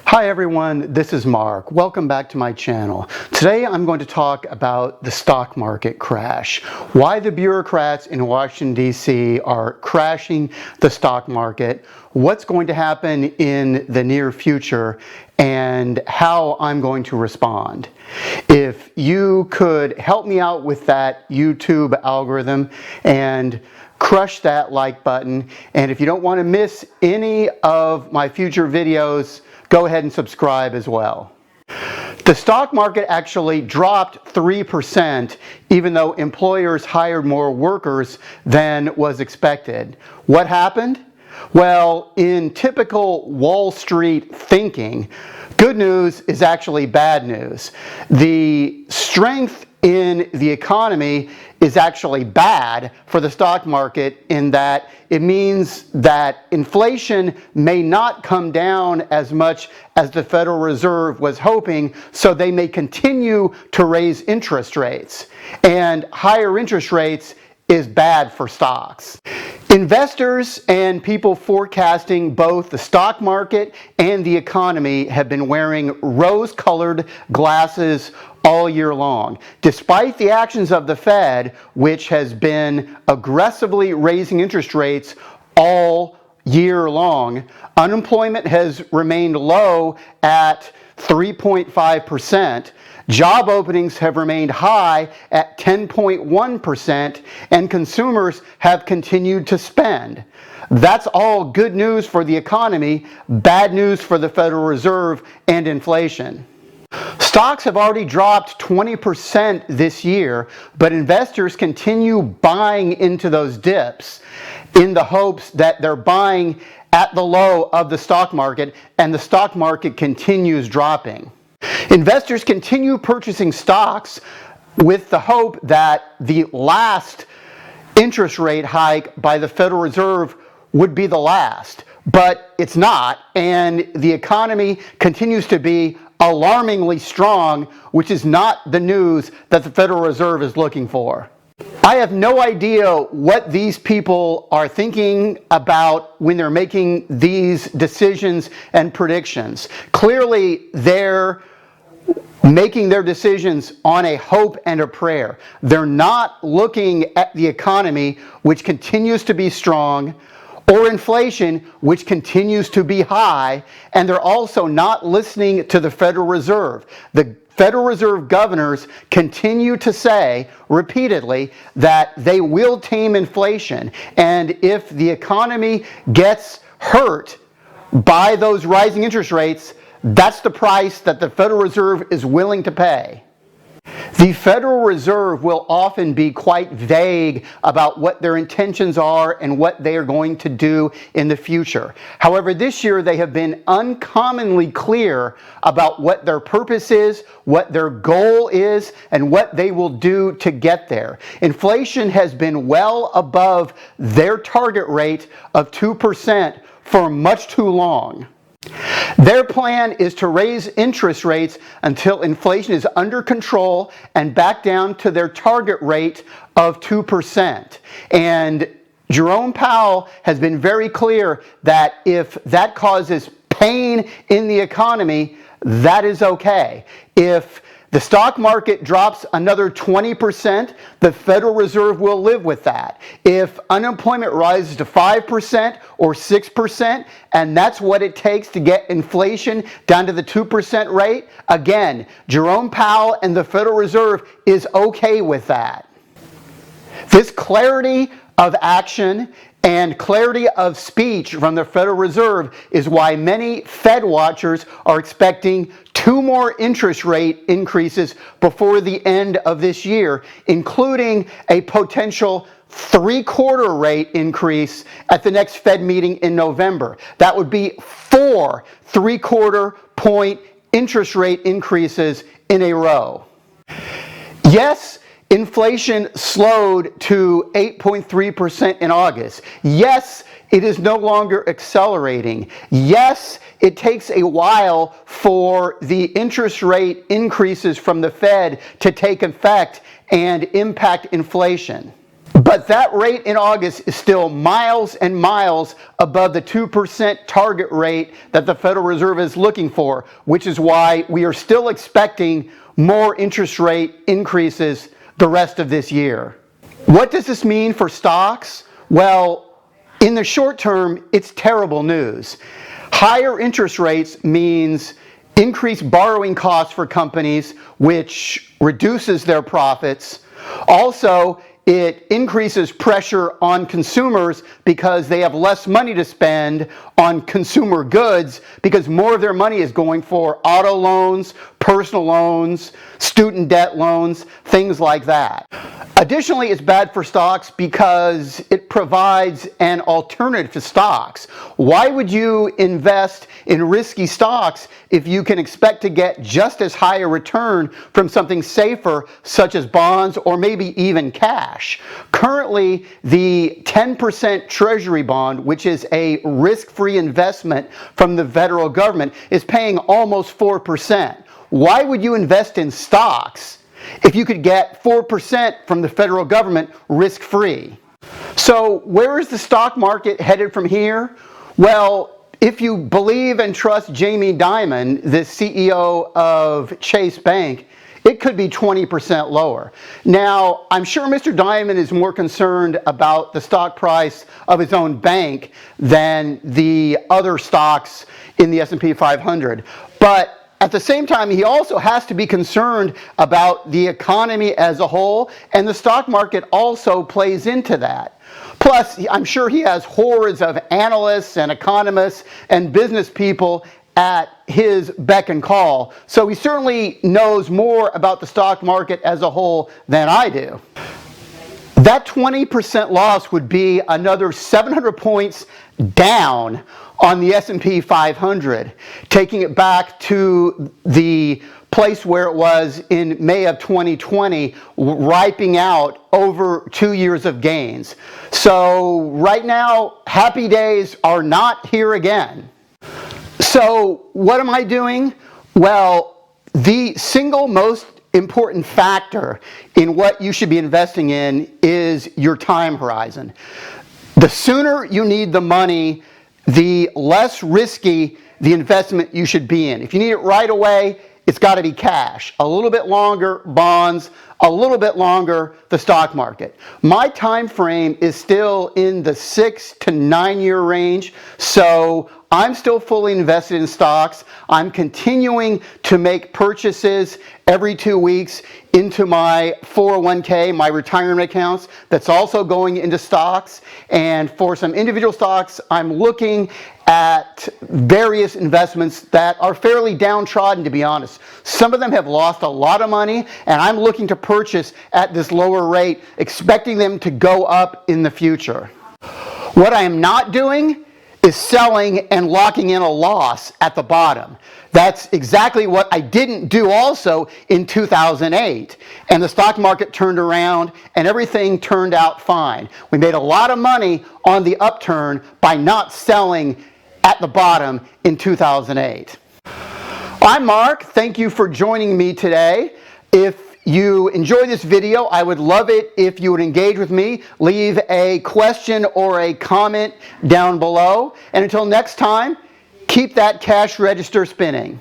Hi everyone, this is Mark. Welcome back to my channel. Today I'm going to talk about the stock market crash, why the bureaucrats in Washington DC are crashing the stock market, what's going to happen in the near future, and how I'm going to respond. If you could help me out with that YouTube algorithm and crush that like button, and if you don't want to miss any of my future videos, go ahead and subscribe as well. The stock market actually dropped 3%, even though employers hired more workers than was expected. What happened? Well, in typical Wall Street thinking, good news is actually bad news. The strength in the economy is actually bad for the stock market in that it means that inflation may not come down as much as the Federal Reserve was hoping, so they may continue to raise interest rates. And higher interest rates is bad for stocks. Investors and people forecasting both the stock market and the economy have been wearing rose-colored glasses all year long. Despite the actions of the Fed, which has been aggressively raising interest rates all year long, unemployment has remained low at 3.5%. Job openings have remained high at 10.1%, and consumers have continued to spend. That's all good news for the economy, bad news for the Federal Reserve and inflation. Stocks have already dropped 20% this year, but investors continue buying into those dips in the hopes that they're buying at the low of the stock market, and the stock market continues dropping. Investors continue purchasing stocks with the hope that the last interest rate hike by the Federal Reserve would be the last, but it's not, and the economy continues to be alarmingly strong, which is not the news that the Federal Reserve is looking for. I have no idea what these people are thinking about when they're making these decisions and predictions. Clearly, they're making their decisions on a hope and a prayer. They're not looking at the economy, which continues to be strong, or inflation, which continues to be high, and they're also not listening to the Federal Reserve. The Federal Reserve governors continue to say repeatedly that they will tame inflation, and if the economy gets hurt by those rising interest rates, that's the price that the Federal Reserve is willing to pay. The Federal Reserve will often be quite vague about what their intentions are and what they are going to do in the future. However, this year they have been uncommonly clear about what their purpose is, what their goal is, and what they will do to get there. Inflation has been well above their target rate of 2% for much too long. Their plan is to raise interest rates until inflation is under control and back down to their target rate of 2%. And Jerome Powell has been very clear that if that causes pain in the economy, that is okay. If the stock market drops another 20%, the Federal Reserve will live with that. If unemployment rises to 5% or 6%, and that's what it takes to get inflation down to the 2% rate, again, Jerome Powell and the Federal Reserve is okay with that. This clarity of action and clarity of speech from the Federal Reserve is why many Fed watchers are expecting 2 more interest rate increases before the end of this year, including a potential 3/4 rate increase at the next Fed meeting in November. That would be 4 3/4 point interest rate increases in a row. Yes, inflation slowed to 8.3% in August. Yes, it is no longer accelerating. Yes, it takes a while for the interest rate increases from the Fed to take effect and impact inflation. But that rate in August is still miles and miles above the 2% target rate that the Federal Reserve is looking for, which is why we are still expecting more interest rate increases the rest of this year. What does this mean for stocks? Well, in the short term, it's terrible news. Higher interest rates means increased borrowing costs for companies, which reduces their profits. Also, it increases pressure on consumers because they have less money to spend on consumer goods because more of their money is going for auto loans, personal loans, student debt loans, things like that. Additionally, it's bad for stocks because it provides an alternative to stocks. Why would you invest in risky stocks if you can expect to get just as high a return from something safer, such as bonds or maybe even cash? Currently, the 10% Treasury bond, which is a risk-free investment from the federal government, is paying almost 4%. Why would you invest in stocks if you could get 4% from the federal government risk-free? So where is the stock market headed from here? Well, if you believe and trust Jamie Dimon, the CEO of Chase Bank, it could be 20% lower. Now, I'm sure Mr. Dimon is more concerned about the stock price of his own bank than the other stocks in the S&P 500. But at the same time, he also has to be concerned about the economy as a whole, and the stock market also plays into that. Plus, I'm sure he has hordes of analysts and economists and business people at his beck and call, so he certainly knows more about the stock market as a whole than I do. That 20% loss would be another 700 points down on the S&P 500, taking it back to the place where it was in May of 2020, wiping out over 2 years of gains. So right now, happy days are not here again. So what am I doing? Well, the single most important factor in what you should be investing in is your time horizon. The sooner you need the money, the less risky the investment you should be in. If you need it right away, it's got to be cash. A little bit longer, bonds. A little bit longer, the stock market. My time frame is still in the 6 to 9 year range, so I'm still fully invested in stocks. I'm continuing to make purchases every 2 weeks into my 401k, my retirement accounts, that's also going into stocks. And for some individual stocks, I'm looking at various investments that are fairly downtrodden, to be honest. Some of them have lost a lot of money, and I'm looking to purchase at this lower rate, expecting them to go up in the future. What I am not doing is selling and locking in a loss at the bottom. That's exactly what I didn't do also in 2008. And the stock market turned around and everything turned out fine. We made a lot of money on the upturn by not selling at the bottom in 2008. I'm Mark. Thank you for joining me today. If you enjoyed this video, I would love it if you would engage with me. Leave a question or a comment down below. And until next time, keep that cash register spinning.